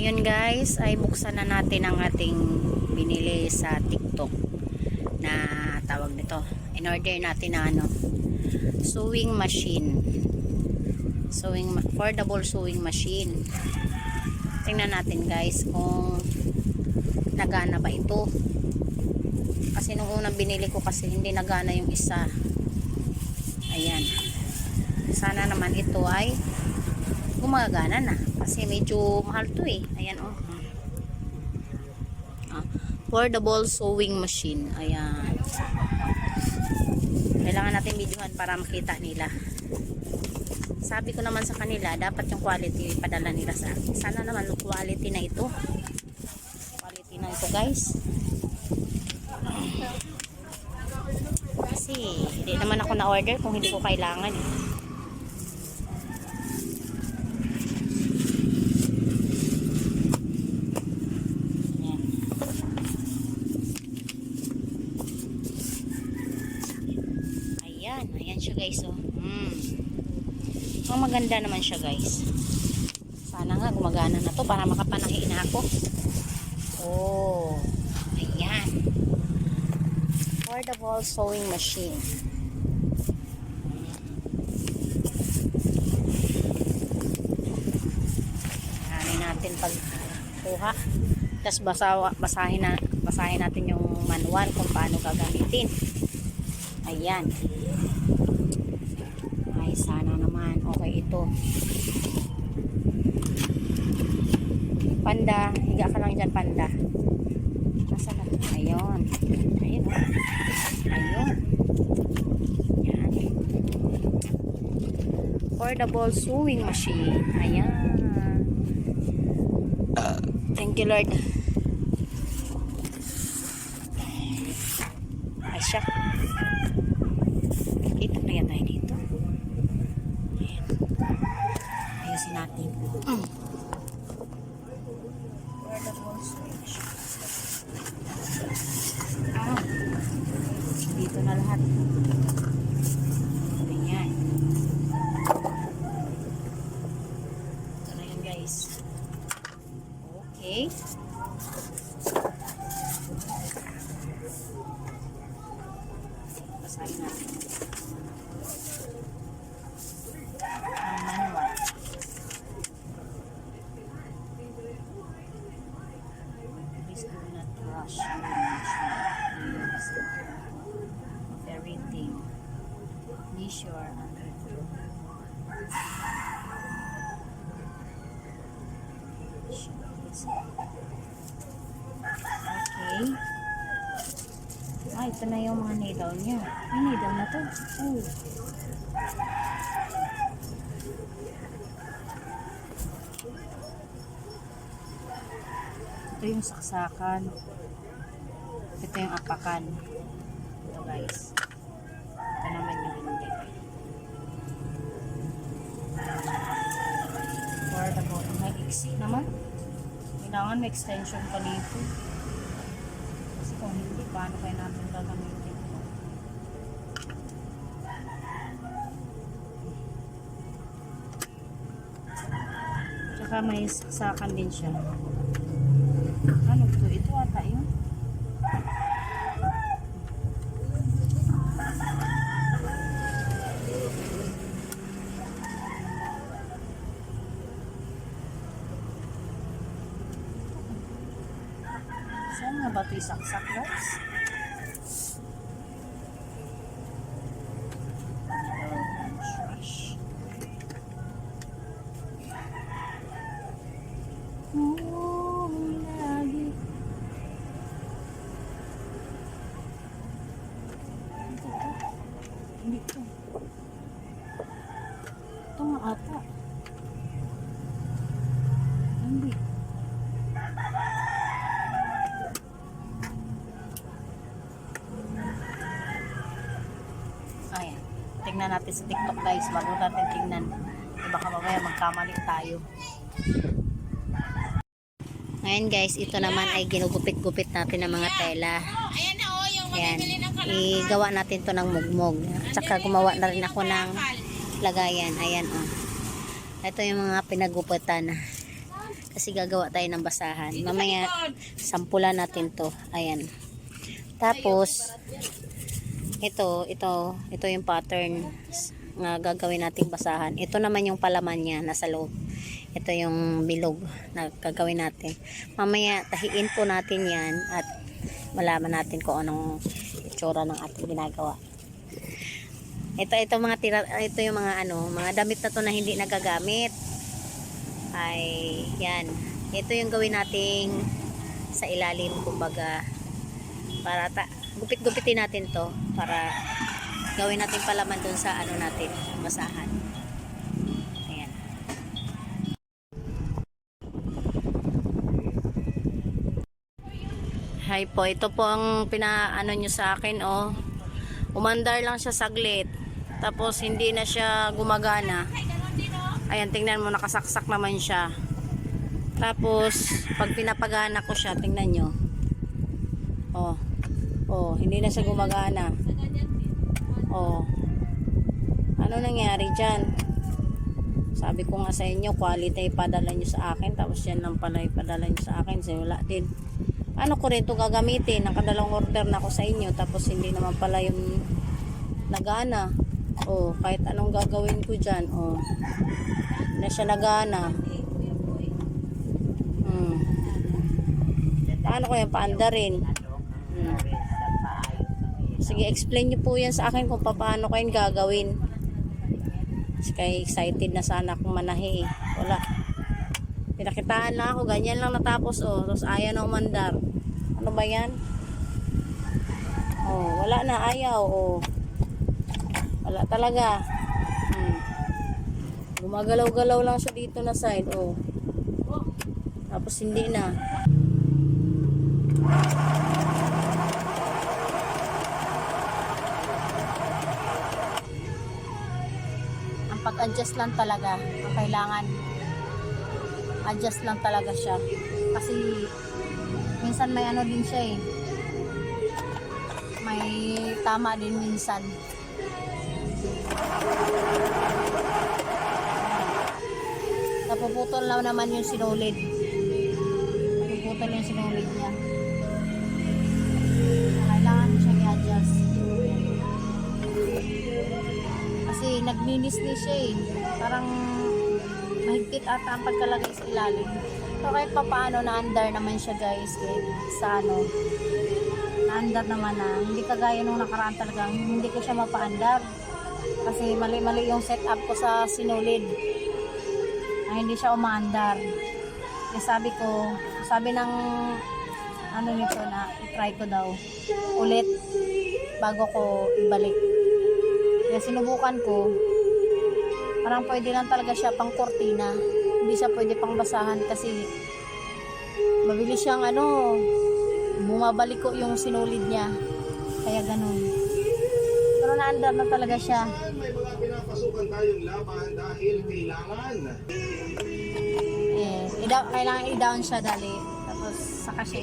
Ngayon guys ay buksan na natin ang ating binili sa TikTok na tawag nito. In-order natin na sewing machine. Foldable sewing machine. Tingnan natin guys kung nagana ba ito. Kasi nung unang binili ko kasi hindi nagana yung isa. Ayan. Sana naman ito ay gumagana na kasi medyo mahal to eh. Ayan oh. Foldable sewing machine. Ayan. Kailangan natin videohan para makita nila. Sabi ko naman sa kanila dapat yung quality padala nila sa akin. Sana naman yung quality na ito. Quality na ito guys. Kasi hindi naman ako na order kung hindi ko kailangan eh. Ayan siya guys oh. Maganda naman siya guys. Sana nga gumagana na to para makapanahi na ako. Oh. Ayan. Foldable sewing machine. Ayan natin pagkuha. Tapos basahin natin yung manual kung paano gagamitin. Ayan. Ay, sana naman. Okay ito. Panda. Higa ka lang dyan, panda. Nasaan na? Ayun. Ayun. Ayun. Ayan. Foldable sewing machine. Ayan. Thank you, Lord. Ay, siya. Kita kaya tayo dito. Ayan. Ayusin natin. Dito na lahat. Ayan. Ito na yun guys. Okay. Basahin natin. Manual. Please do not rush everything. Be sure under the okay. Ito na yung mga needle niya. May needle na to. Oh. Ito yung saksakan. Ito yung apakan. Ito guys. Ito naman yung hindi. For the bottom. May iksi naman. Kailangan may extension pa dito. Kasi kung hindi, paano kaya natin gagamitin ito? Tsaka may saksakan din siya. Ano ito? Ito ata yun. Saan nga ba ito isaksak guys? Hindi ito. Ito nga ata. Hindi. Ayan. Tingnan natin sa TikTok guys. Bago natin tingnan. Baka mamaya magkamali tayo. Ngayon guys, ito naman ay ginugupit-gupit natin ng mga tela. Ayan. Igawa natin to ng mugmog. At saka gumawa na rin ako ng lagayan. Ayan oh. Ito yung mga pinagupitan. Kasi gagawa tayo ng basahan. Mamaya, sampulan natin to. Ayan. Tapos, ito yung pattern na gagawin nating basahan. Ito naman yung palaman niya, nasa loob. Ito yung bilog na gagawin natin. Mamaya, tahiin po natin yan at malaman natin kung anong itsura ng ating ginagawa. Ito mga ito yung mga damit na to na hindi nagagamit. Ay, yan. Ito yung gawin nating sa ilalim, kumbaga, para gupit-gupitin natin to para gawin natin palaman dun sa natin, basahan. Ayan. Hi po, ito po ang nyo sa akin, oh. Umandar lang siya saglit. Tapos hindi na siya gumagana. Ayan, tingnan mo, nakasaksak naman siya. Tapos pag pinapagana ko siya, tingnan nyo. Hindi na siya gumagana. Ano nangyari dyan? Sabi ko nga sa inyo, quality ipadala nyo sa akin. Tapos yan lang pala ipadala nyo sa akin. So wala din. Ano ko rin ito gagamitin? Nakadalawang order na ako sa inyo. Tapos hindi naman pala yung nagana. Kahit anong gagawin ko dyan. Hindi na siya nagana. Paano ko yan paandarin? Sige, explain nyo po yan sa akin kung paano ko yan gagawin. Kaya excited na sana akong manahi. Wala. Pinakitaan lang ako. Ganyan lang natapos. Tapos ayaw na umandar. Ano ba yan? Wala na. Ayaw. Wala talaga. Gumagalaw-galaw lang siya dito na side. Tapos hindi na. Ang pag-adjust lang talaga. Ang kailangan. Adjust lang talaga siya. Kasi minsan may din siya eh. May tama din minsan. Napuputol lang naman yung sinulid. Napuputol yung sinulid niya. Kailangan mo siyang i-adjust. Kasi nagninis-nis siya eh. Parang mahigpit ata ang pagkalagay sa ilalim. So kahit pa paano na-under naman siya guys. Sa na-under naman na. Hindi kagaya nung nakaraan talagang hindi ko siya mapa-under. Kasi mali-mali yung setup ko sa sinulid. Hindi siya umaandar. Kaya sabi ng nito na i-try ko daw ulit bago ko ibalik. Kaya sinubukan ko, parang pwede lang talaga siya pang kortina. Hindi siya pwede pang basahan kasi mabilis siyang bumabalik ko yung sinulid niya. Kaya ganun. Pero naandar na talaga siya. May mga pinapasukan tayong laban dahil kailangan kailangan i-down siya dali. Tapos saka siya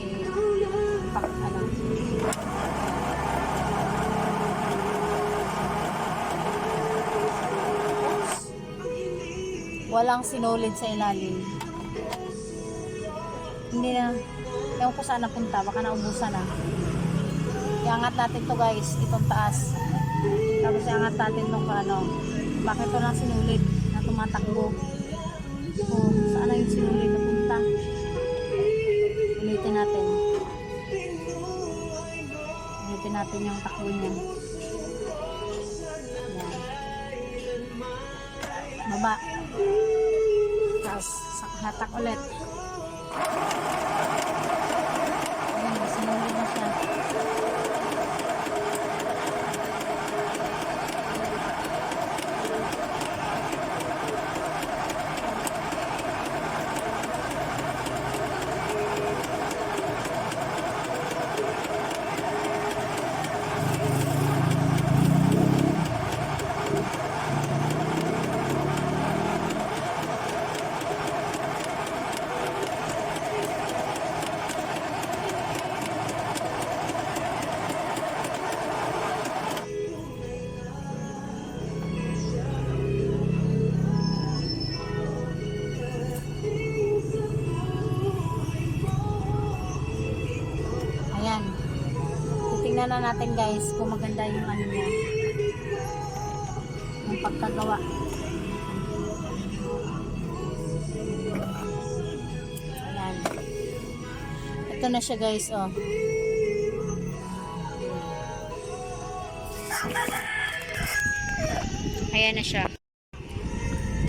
walang sinulid sa ilalim. Hindi na. Ewan ko saan napunta. Baka naubusan na. Iangat natin to guys. Itong taas. Tapos iangat natin itong bakit ito na sinulid na tumatakbo. Saan na yung sinulid na punta? Ulitin natin. Ulitin natin yung takbo niya. Yan. Baba. Tapos hatak ulit. Ayan, sinulid na siya. tingnan na natin guys kung maganda yung ano niya. Yung pagkagawa. Ayan. Ito na siya guys, oh. Ayan na siya.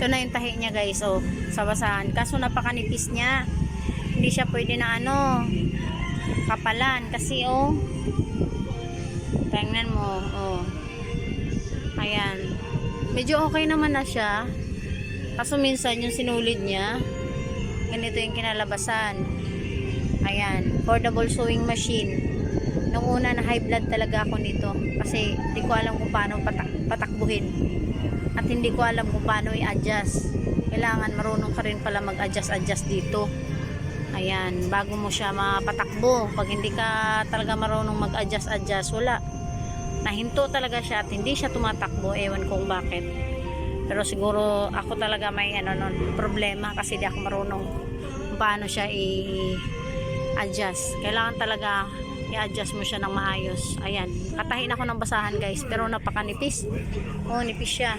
Ito na yung tahi niya guys, oh, sa basahan. Kaso napakanipis niya. Hindi siya pwede na ano, kapalan. Kasi oh, tingnan mo, oh. Ayan. Medyo okay naman na siya. Kaso minsan yung sinulid niya, ganito yung kinalabasan. Ayan. Portable sewing machine. Nung una na high blood talaga ako nito. Kasi hindi ko alam kung paano patakbuhin. At hindi ko alam kung paano i-adjust. Kailangan marunong ka rin pala mag-adjust dito. Ayan, bago mo siya mapatakbo. Pag hindi ka talaga marunong mag-adjust, wala. Nahinto talaga siya at hindi siya tumatakbo. Ewan kung bakit. Pero siguro ako talaga may problema kasi di ako marunong kung paano siya i-adjust. Kailangan talaga i-adjust mo siya ng maayos. Ayan, katahin ako ng basahan guys, pero napakanipis. Oh, nipis siya.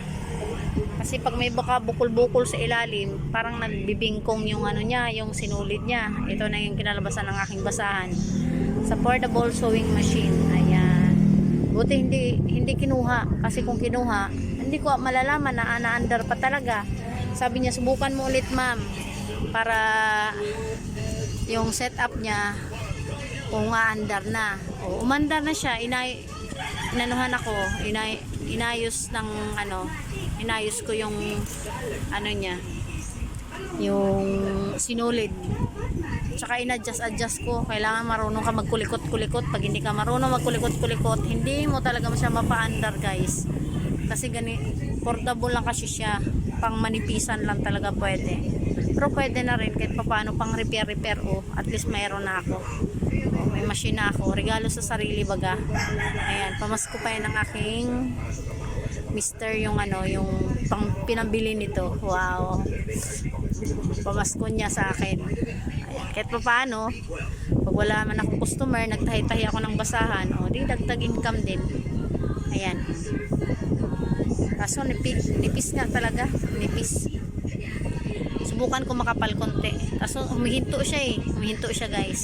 Kasi pag may baka bukol-bukol sa ilalim, parang nagbibingkong yung ano niya, yung sinulid niya. Ito na yung kinalabasan ng aking basahan. Sa portable sewing machine. Ayan. Buti hindi kinuha. Kasi kung kinuha, hindi ko malalaman na na-under pa talaga. Sabi niya, subukan mo ulit ma'am. Para yung setup niya, kung nga-under na. O, umandar na siya. Inanuhan ako. Inayos ng inayos ko yung niya, yung sinulid. Tsaka in-adjust ko. Kailangan marunong ka magkulikot-kulikot. Pag hindi ka marunong magkulikot-kulikot, hindi mo talaga siya mapa-under guys. Kasi portable lang kasi siya. Pang manipisan lang talaga pwede. Pero pwede na rin kahit paano pang repair. At least mayroon na ako. May machine na ako. Regalo sa sarili baga. Ayan, pamasko pa yan ng aking mister yung pang pinambili nito. Wow. Pamasko niya sa akin. Ayan, kahit paano, pag wala man akong customer, nagtahi-tahi ako ng basahan. O, di dagdag income din. Ayan. Kaso nipis nga talaga. Nipis. Subukan ko makapal konti. Kaso humihinto siya guys.